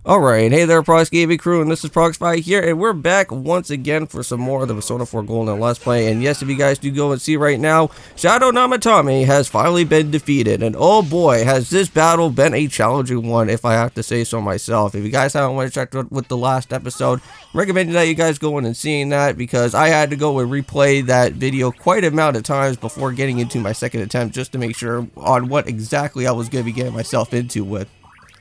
Alright, hey there Prox Gaming Crew, and this is Proxify here, and we're back once again for some more of the Persona 4 Golden Let's Play. And yes, if you guys do go and see right now, Shadow Namatame has finally been defeated, and oh boy, has this battle been a challenging one, if I have to say so myself. If you guys haven't went and checked out with the last episode, recommend that you guys go in and seeing that, because I had to go and replay that video quite a amount of times before getting into my second attempt, just to make sure on what exactly I was going to be getting myself into with.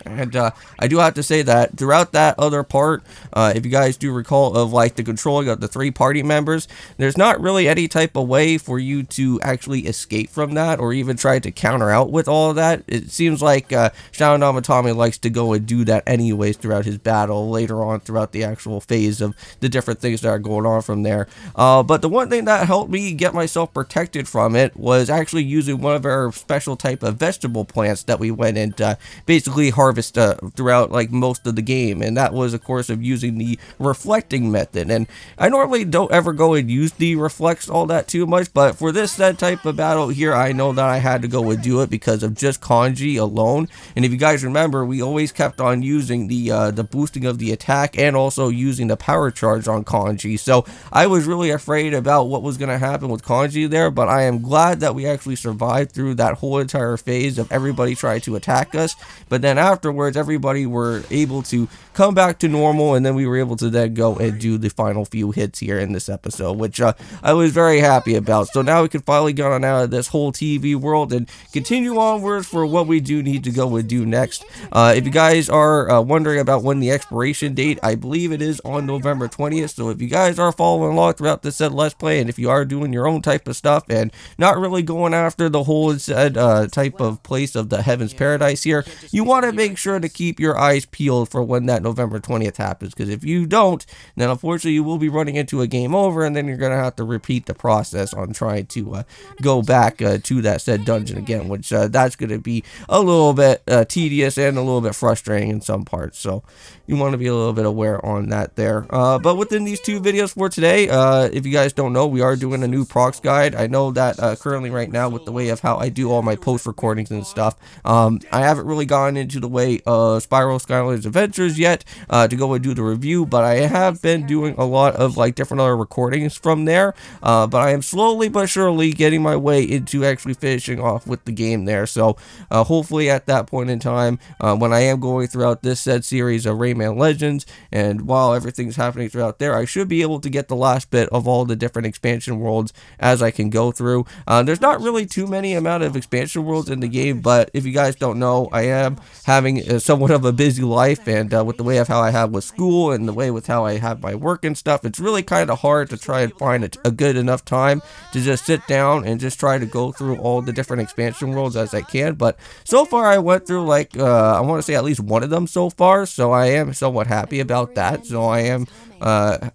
And I do have to say that throughout that other part, if you guys do recall of like the controlling of the 3 party members, there's not really any type of way for you to actually escape from that or even try to counter out with all of that. It seems like Shadow Namatame likes to go and do that anyways throughout his battle later on throughout the actual phase of the different things that are going on from there. But the one thing that helped me get myself protected from it was actually using one of our special type of vegetable plants that we went and basically harvested throughout like most of the game, and that was of course of using the reflecting method. And I normally don't ever go and use the reflects all that too much, but for this type of battle here, I know that I had to go and do it because of just kanji alone. And if you guys remember, we always kept on using the boosting of the attack and also using the power charge on kanji, so I was really afraid about what was going to happen with kanji there. But I am glad that we actually survived through that whole entire phase of everybody trying to attack us, but then afterwards everybody were able to come back to normal, and then we were able to then go and do the final few hits here in this episode, which I was very happy about. So now we can finally get on out of this whole TV world and continue onwards for what we do need to go and do next. If you guys are wondering about when the expiration date, I believe it is on November 20th, so if you guys are following along throughout this said Let's Play, and if you are doing your own type of stuff and not really going after the whole said type of place of the Heaven's Paradise here, you want to make sure to keep your eyes peeled for when that November 20th happens, because if you don't, then unfortunately you will be running into a game over, and then you're going to have to repeat the process on trying to go back to that said dungeon again, which that's going to be a little bit tedious and a little bit frustrating in some parts, so you want to be a little bit aware on that there. But within these 2 videos for today, if you guys don't know, we are doing a new Prox guide. I know that currently right now with the way of how I do all my post recordings and stuff, I haven't really gone into the way of Spiral Skylanders Adventures yet to go and do the review, but I have been doing a lot of like different other recordings from there, but I am slowly but surely getting my way into actually finishing off with the game there. So hopefully at that point in time, when I am going throughout this said series of Rayman Legends, and while everything's happening throughout there, I should be able to get the last bit of all the different expansion worlds as I can go through. There's not really too many amount of expansion worlds in the game, but if you guys don't know, I am having somewhat of a busy life, and with the way of how I have with school and the way with how I have my work and stuff, it's really kind of hard to try and find a good enough time to just sit down and just try to go through all the different expansion worlds as I can. But so far I went through like I want to say at least one of them so far, so I am somewhat happy about that. So I am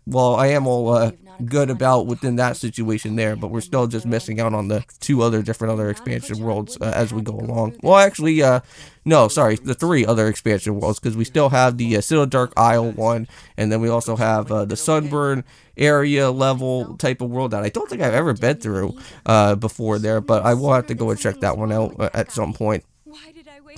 well, I am all good about within that situation there, but we're still just missing out on the 2 other different other expansion worlds as we go along. Well, actually, no, sorry, the 3 other expansion worlds, because we still have the Dark Isle one, and then we also have the Sunburn area level type of world that I don't think I've ever been through before there, but I will have to go and check that one out at some point.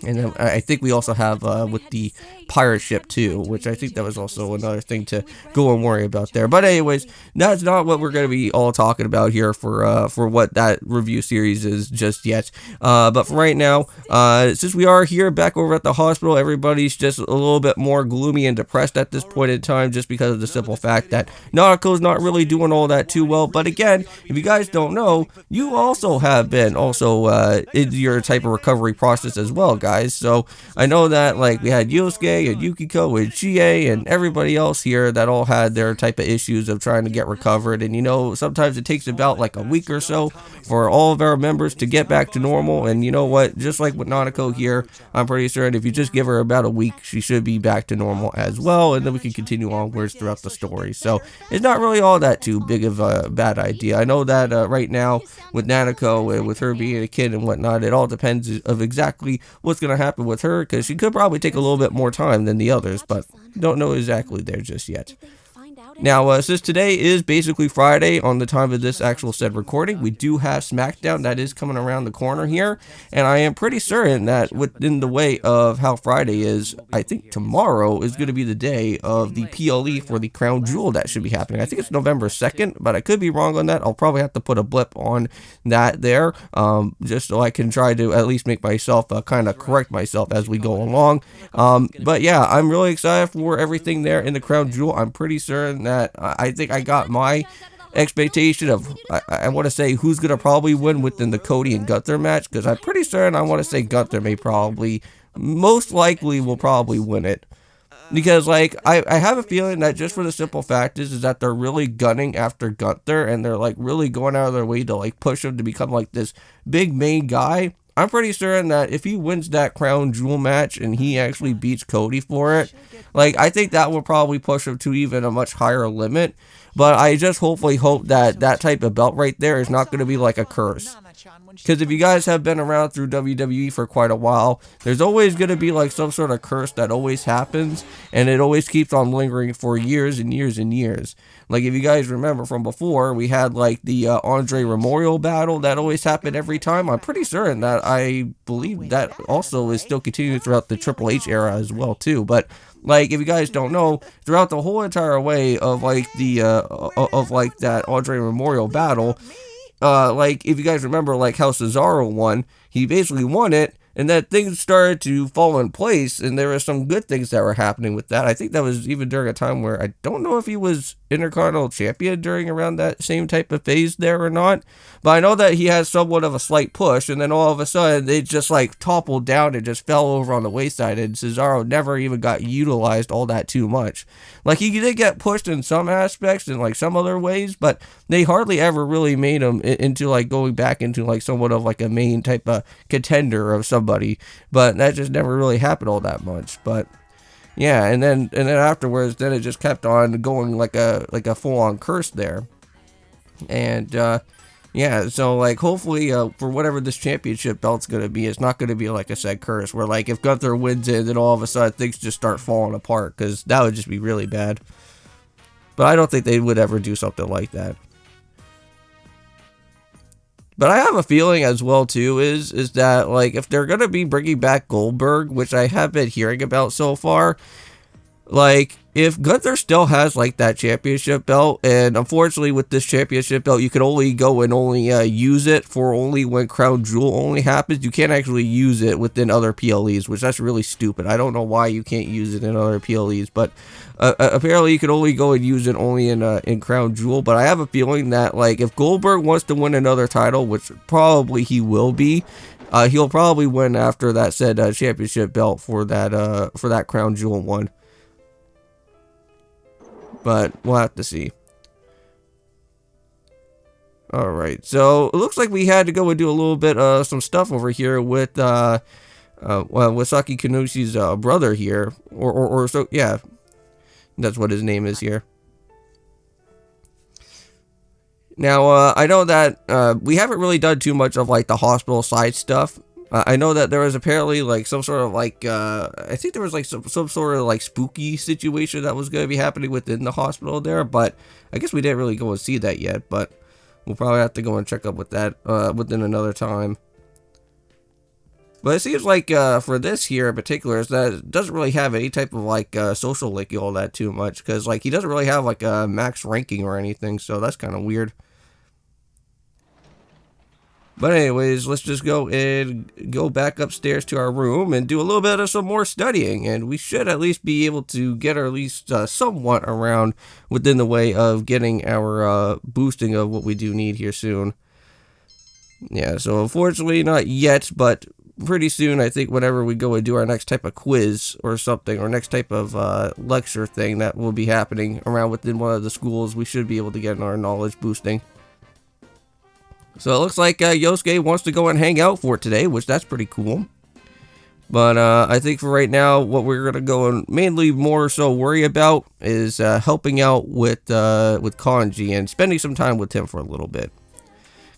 And then I think we also have with the pirate ship too, which I think that was also another thing to go and worry about there. But anyways, that's not what we're going to be all talking about here for what that review series is just yet. But for right now, since we are here back over at the hospital, everybody's just a little bit more gloomy and depressed at this point in time, just because of the simple fact that Nanako's not really doing all that too well. But again, if you guys don't know, you also have been in your type of recovery process as well, guys. So I know that like we had Yosuke and Yukiko and Chie and everybody else here that all had their type of issues of trying to get recovered, and you know, sometimes it takes about like a week or so for all of our members to get back to normal. And you know what, just like with Nanako here, I'm pretty certain if you just give her about a week, she should be back to normal as well, and then we can continue onwards throughout the story. So it's not really all that too big of a bad idea. I know that right now with Nanako and with her being a kid and whatnot, it all depends of exactly what's going to happen with her, because she could probably take a little bit more time than the others, but don't know exactly there just yet. Now, since today is basically Friday on the time of this actual said recording, we do have SmackDown that is coming around the corner here, and I am pretty certain that within the way of how Friday is, I think tomorrow is going to be the day of the PLE for the Crown Jewel that should be happening. I think it's November 2nd, but I could be wrong on that. I'll probably have to put a blip on that there, just so I can try to at least make myself kind of correct myself as we go along. But yeah, I'm really excited for everything there in the Crown Jewel. I'm pretty certain that I think I got my expectation of, I want to say who's going to probably win within the Cody and Gunther match, because I'm pretty certain I want to say Gunther may probably, most likely will probably win it. Because, like, I have a feeling that just for the simple fact is that they're really gunning after Gunther, and they're, like, really going out of their way to, like, push him to become, like, this big main guy. I'm pretty certain that if he wins that Crown Jewel match and he actually beats Cody for it, like, I think that will probably push him to even a much higher limit. But I just hopefully hope that that type of belt right there is not going to be like a curse. Because if you guys have been around through WWE for quite a while, there's always going to be like some sort of curse that always happens, and it always keeps on lingering for years and years and years. Like, if you guys remember from before, we had like the Andre Memorial battle that always happened every time. I'm pretty certain that I believe that also is still continuing throughout the Triple H era as well too. But like, if you guys don't know, throughout the whole entire way of like the of like that Andre Memorial battle, like, if you guys remember, like, how Cesaro won, he basically won it, and then things started to fall in place, and there were some good things that were happening with that. I think that was even during a time where I don't know if he was Intercontinental Champion during around that same type of phase there or not, but I know that he had somewhat of a slight push, and then all of a sudden, they just, like, toppled down and just fell over on the wayside, and Cesaro never even got utilized all that too much. Like, he did get pushed in some aspects and, like, some other ways, but they hardly ever really made him into, like, going back into, like, somewhat of, like, a main type of contender of somebody, but that just never really happened all that much. But yeah, and then afterwards, then it just kept on going like a full-on curse there. And yeah, so like, hopefully for whatever this championship belt's gonna be, it's not gonna be like a said curse where, like, if Gunther wins it, then all of a sudden things just start falling apart, because that would just be really bad. But I don't think they would ever do something like that. But I have a feeling as well too is that, like, if they're gonna be bringing back Goldberg, which I have been hearing about so far, like, if Gunther still has, like, that championship belt, and unfortunately with this championship belt, you can only go and only use it for only when Crown Jewel only happens. You can't actually use it within other PLEs, which that's really stupid. I don't know why you can't use it in other PLEs, but apparently you can only go and use it only in Crown Jewel. But I have a feeling that, like, if Goldberg wants to win another title, which probably he will be, he'll probably win after that said championship belt for that Crown Jewel one. But we'll have to see. Alright, so it looks like we had to go and do a little bit of some stuff over here with Saki Kanushi's brother here. Or so, yeah. That's what his name is here. Now, I know that we haven't really done too much of, like, the hospital side stuff. I know that there was apparently, like, some sort of, like, I think there was, like, some sort of, like, spooky situation that was going to be happening within the hospital there, but I guess we didn't really go and see that yet, but we'll probably have to go and check up with that within another time. But it seems like for this here in particular, is that it doesn't really have any type of, like, social link all that too much, because, like, he doesn't really have, like, a max ranking or anything, so that's kind of weird. But anyways, let's just go back upstairs to our room and do a little bit of some more studying, and we should at least be able to get at least somewhat around within the way of getting our boosting of what we do need here soon. Yeah, so unfortunately not yet, but pretty soon, I think whenever we go and do our next type of quiz or something, or next type of lecture thing that will be happening around within one of the schools, we should be able to get our knowledge boosting. So it looks like Yosuke wants to go and hang out for today, which that's pretty cool. But I think for right now, what we're going to go and mainly more so worry about is helping out with Kanji and spending some time with him for a little bit.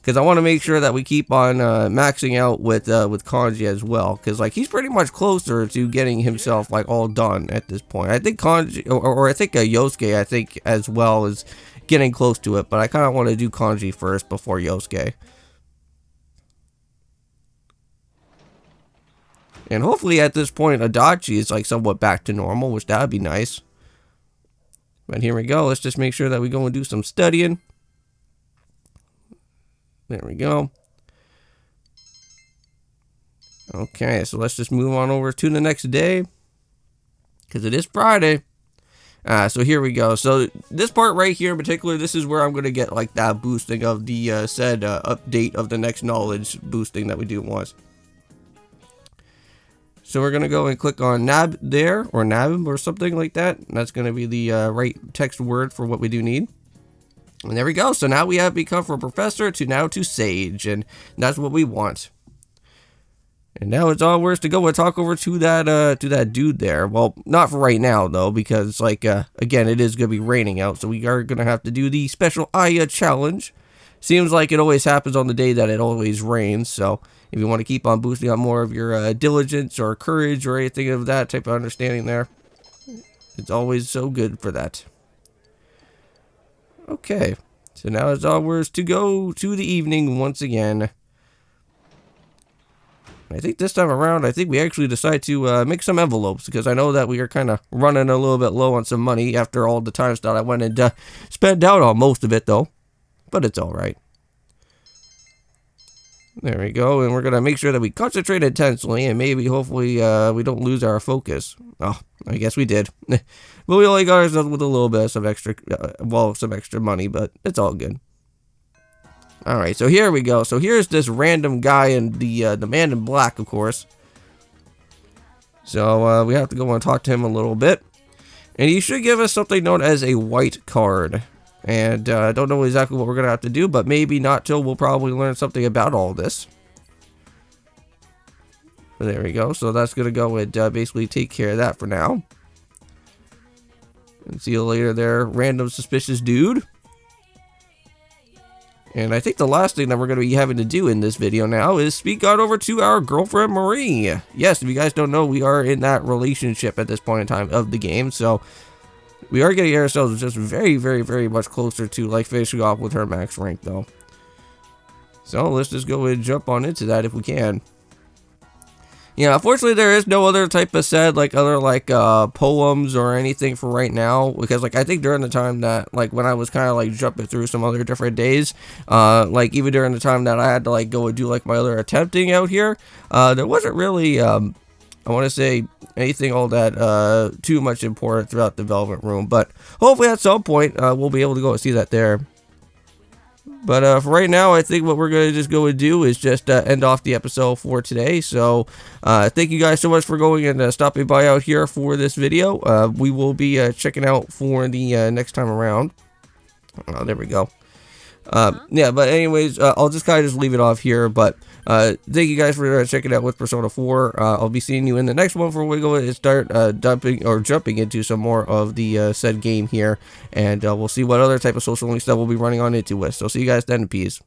because I want to make sure that we keep on maxing out with Kanji as well, because like he's pretty much closer to getting himself like all done at this point. I think Kanji, or I think Yosuke, I think as well is getting close to it, but I kind of want to do Kanji first before Yosuke. And hopefully at this point Adachi is like somewhat back to normal, which that would be nice. But here we go. Let's just make sure that we go and do some studying. There we go. Okay, so let's just move on over to the next day, because it is Friday. So here we go. So this part right here in particular, this is where I'm going to get like that boosting of the said update of the next knowledge boosting that we do once. So we're going to go and click on nab there, or nab or something like that. And that's going to be the right text word for what we do need. And there we go. So now we have become from professor to now to sage, and that's what we want. And now it's all worth to go and talk over to that dude there. Well, not for right now though, because like again, it is gonna be raining out, so we are gonna have to do the special Aya challenge. Seems like it always happens on the day that it always rains. So if you want to keep on boosting up more of your diligence or courage or anything of that type of understanding there, it's always so good for that. Okay, so now it's ours to go to the evening once again. I think this time around, I think we actually decide to make some envelopes, because I know that we are kind of running a little bit low on some money after all the times that I went and spent out on most of it though, but it's alright. There we go, and we're going to make sure that we concentrate intensely, and maybe hopefully we don't lose our focus. Oh, I guess we did. But we only got ourselves with a little bit of some extra, some extra money, but it's all good. Alright, so here we go. So here's this random guy and the man in black, of course. So we have to go and talk to him a little bit. And he should give us something known as a white card. And I don't know exactly what we're going to have to do, but maybe not till we'll probably learn something about all this. But there we go. So that's going to go and basically take care of that for now. And see you later there, random suspicious dude. And I think the last thing that we're going to be having to do in this video now is speak on over to our girlfriend Marie. Yes, if you guys don't know, we are in that relationship at this point in time of the game. So we are getting ourselves just very, very, very much closer to like finishing off with her max rank though. So let's just go and jump on into that if we can. Yeah, unfortunately there is no other type of set, like other like poems or anything for right now, because like I think during the time that like when I was kind of like jumping through some other different days, like even during the time that I had to like go and do like my other attempting out here, there wasn't really I want to say anything all that too much important throughout the Velvet Room, but hopefully at some point we'll be able to go and see that there. But for right now, I think what we're going to just go and do is just end off the episode for today. So thank you guys so much for going and stopping by out here for this video. We will be checking out for the next time around. Oh, there we go. Yeah, but anyways, I'll just kind of just leave it off here. But thank you guys for checking out with Persona 4. I'll be seeing you in the next one before we go and start jumping into some more of the said game here. And we'll see what other type of social link stuff we'll be running on into with. So see you guys then, peace.